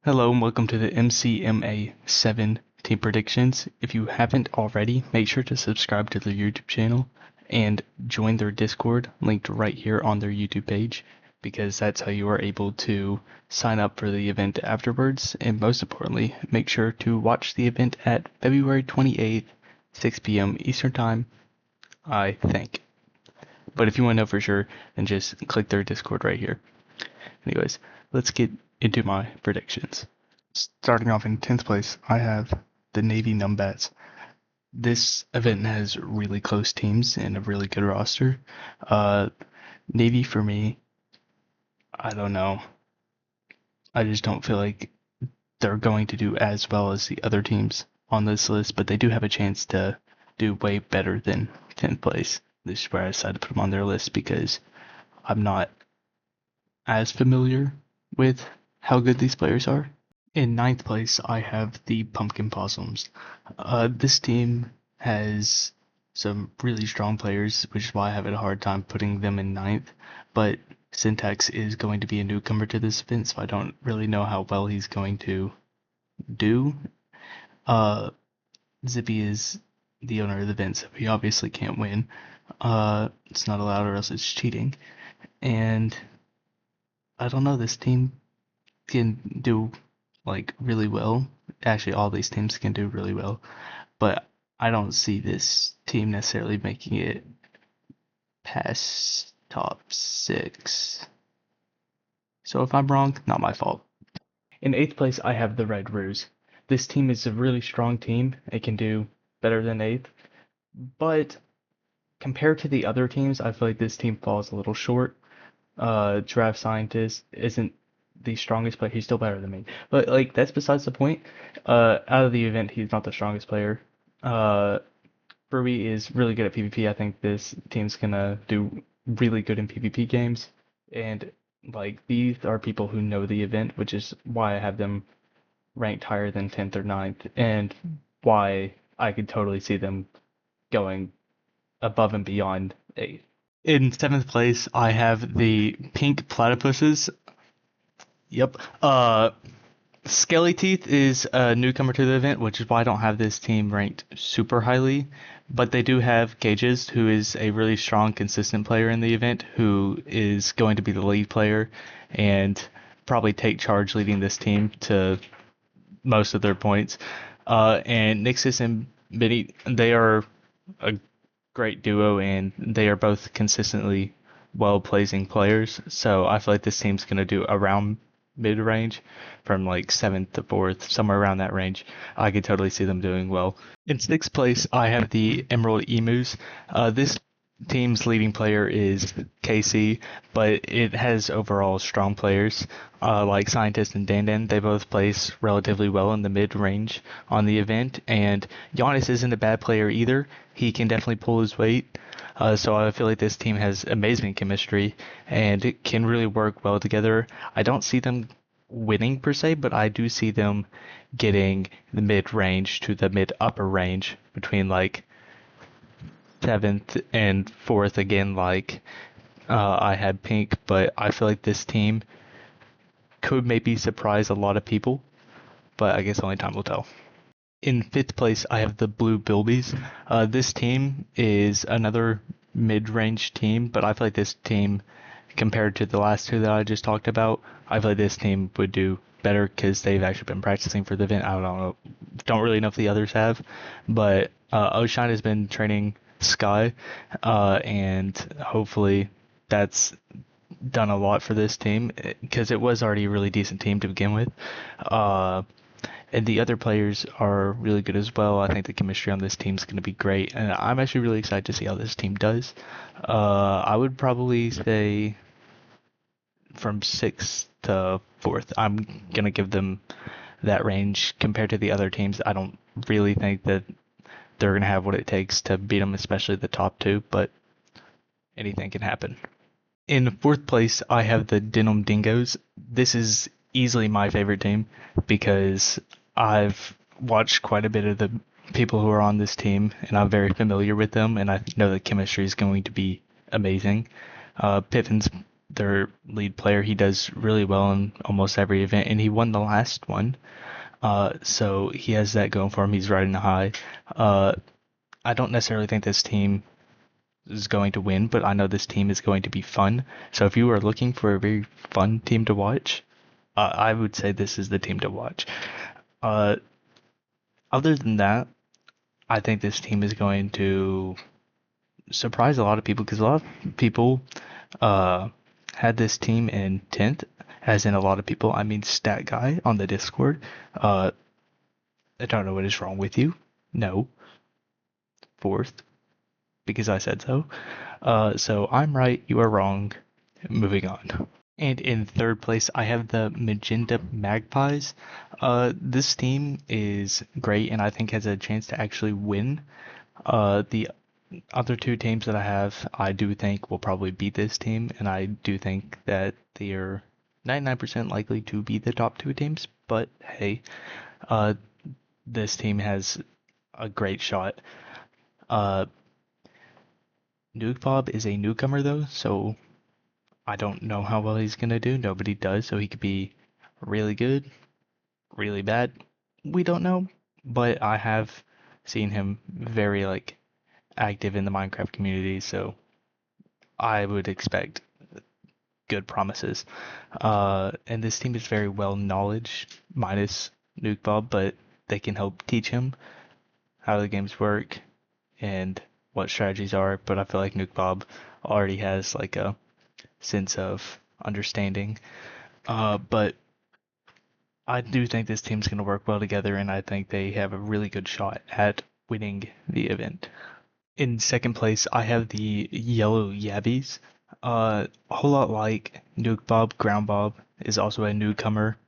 Hello and welcome to the MCMA 7 team predictions. If you haven't already, make sure to subscribe to their YouTube channel and join their Discord linked right here on their YouTube page, because that's how you are able to sign up for the event afterwards. And most importantly, make sure to watch the event at February 28th, 6 p.m. Eastern Time, I think. But if you want to know for sure, then just click their Discord right here. Anyways, let's get into my predictions. Starting off in 10th place, I have the Navy Numbats. This event has really close teams and a really good roster. Navy for me, I don't know. I just don't feel like they're going to do as well as the other teams on this list, but they do have a chance to do way better than 10th place. This is where I decided to put them on their list because I'm not as familiar with how good these players are. In 9th place, I have the Pumpkin Possums. This team has some really strong players, which is why I have a hard time putting them in 9th. But Syntax is going to be a newcomer to this event, so I don't really know how well he's going to do. Zippy is the owner of the event, so he obviously can't win. It's not allowed, or else it's cheating. And I don't know, this team can do like really well. Actually, all these teams can do really well, but I don't see this team necessarily making it past top 6. So if I'm wrong, not my fault. In 8th place, I have the Red Ruse. This team is a really strong team. It can do better than 8th, but compared to the other teams, I feel like this team falls a little short. Draft Scientist isn't the strongest player. He's still better than me, but like that's besides the point. Out of the event, he's not the strongest player. Furby is really good at PvP. I think this team's gonna do really good in PvP games, and like these are people who know the event, which is why I have them ranked higher than 10th or 9th, and why I could totally see them going above and beyond 8th. In 7th place, I have the Pink Platypuses. Yep. Skelly Teeth is a newcomer to the event, which is why I don't have this team ranked super highly. But they do have Cages, who is a really strong, consistent player in the event, who is going to be the lead player and probably take charge leading this team to most of their points. And Nixus and Biddy, they are a great duo, and they are both consistently well-placing players. So I feel like this team's going to do around mid-range, from like 7th to 4th, somewhere around that range. I could totally see them doing well. In 6th place, I have the Emerald Emus. This team's leading player is KC, but it has overall strong players like Scientist and Dandan. They both place relatively well in the mid-range on the event, and Giannis isn't a bad player either. He can definitely pull his weight. So I feel like this team has amazing chemistry and it can really work well together. I don't see them winning per se, but I do see them getting the mid-range to the mid-upper range between like 7th and 4th again. Like I had Pink, but I feel like this team could maybe surprise a lot of people, but I guess only time will tell. In 5th place, I have the Blue Bilbies. This team is another mid-range team, but I feel like this team, compared to the last two that I just talked about, I feel like this team would do better because they've actually been practicing for the event. I don't really know if the others have, but Oshine has been training Sky, and hopefully that's done a lot for this team because it was already a really decent team to begin with. And the other players are really good as well. I think the chemistry on this team is going to be great, and I'm actually really excited to see how this team does. I would probably say from 6th to 4th. I'm going to give them that range compared to the other teams. I don't really think that they're going to have what it takes to beat them, especially the top 2, but anything can happen. In 4th place, I have the Denim Dingoes. This is easily my favorite team because I've watched quite a bit of the people who are on this team and I'm very familiar with them, and I know the chemistry is going to be amazing. Piffin's their lead player. He does really well in almost every event, and he won the last one. So he has that going for him. He's riding high. Uh, I don't necessarily think this team is going to win, but I know this team is going to be fun. So if you are looking for a very fun team to watch, I would say this is the team to watch. Uh, Other than that, I think this team is going to surprise a lot of people because a lot of people uh, had this team in 10th, as in a lot of people. I mean, Stat Guy on the Discord. I don't know what is wrong with you. No, 4th, because I said so. So I'm right, you are wrong. Moving on. And in 3rd place, I have the Magenta Magpies. This team is great and I think has a chance to actually win. The other 2 teams that I have, I do think will probably beat this team, and I do think that they are 99% likely to be the top 2 teams. But hey, uh, this team has a great shot. Nukebob is a newcomer though, so I don't know how well he's gonna do. Nobody does, so he could be really good, really bad. We don't know, but I have seen him very active in the Minecraft community, so I would expect good promises. And this team is very well knowledge, minus Nukebob, but they can help teach him how the games work and what strategies are. But I feel like Nukebob already has like a sense of understanding. But I do think this team's going to work well together, and I think they have a really good shot at winning the event. In 2nd place, I have the Yellow Yabbies. A whole lot like Nuke Bob, Ground Bob is also a newcomer,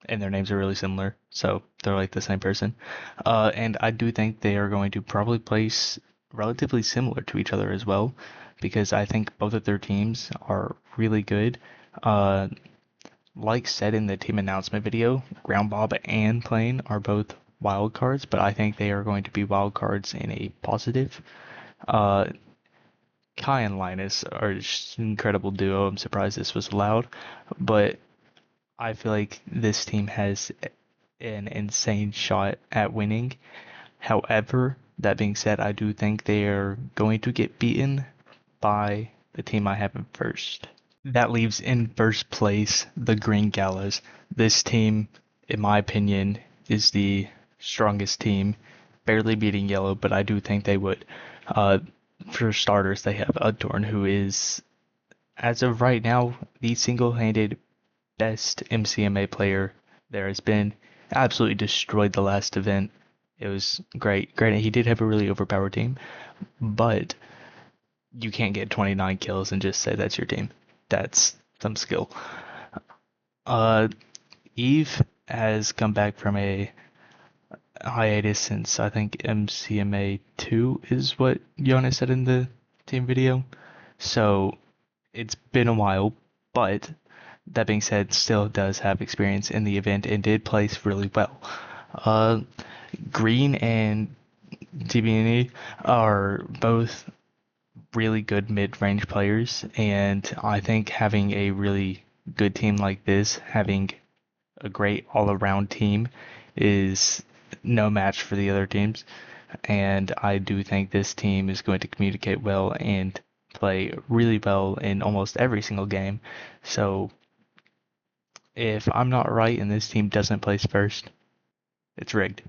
and their names are really similar, so they're like the same person. And I do think they are going to probably place relatively similar to each other as well, because I think both of their teams are really good. Like said in the team announcement video, Ground Bob and Plane are both wild cards, but I think they are going to be wild cards in a positive. Uh, Kai and Linus are just an incredible duo. I'm surprised this was allowed, but I feel like this team has an insane shot at winning. However, that being said, I do think they are going to get beaten by the team I have in 1st. That leaves in 1st place the Green Gallows. This team, in my opinion, is the strongest team, barely beating Yellow, but I do think they would. For starters, they have Adorn, who is, as of right now, the single-handed best MCMA player there has been. Absolutely destroyed the last event. It was great. Granted, he did have a really overpowered team, but you can't get 29 kills and just say that's your team. That's some skill. Eve has come back from a hiatus since I think MCMA 2 is what Jonas said in the team video. So it's been a while, but that being said, still does have experience in the event and did place really well. Green and TBNE are both really good mid-range players, and I think having a really good team like this, having a great all-around team, is no match for the other teams. And I do think this team is going to communicate well and play really well in almost every single game. So if I'm not right and this team doesn't place 1st, it's rigged.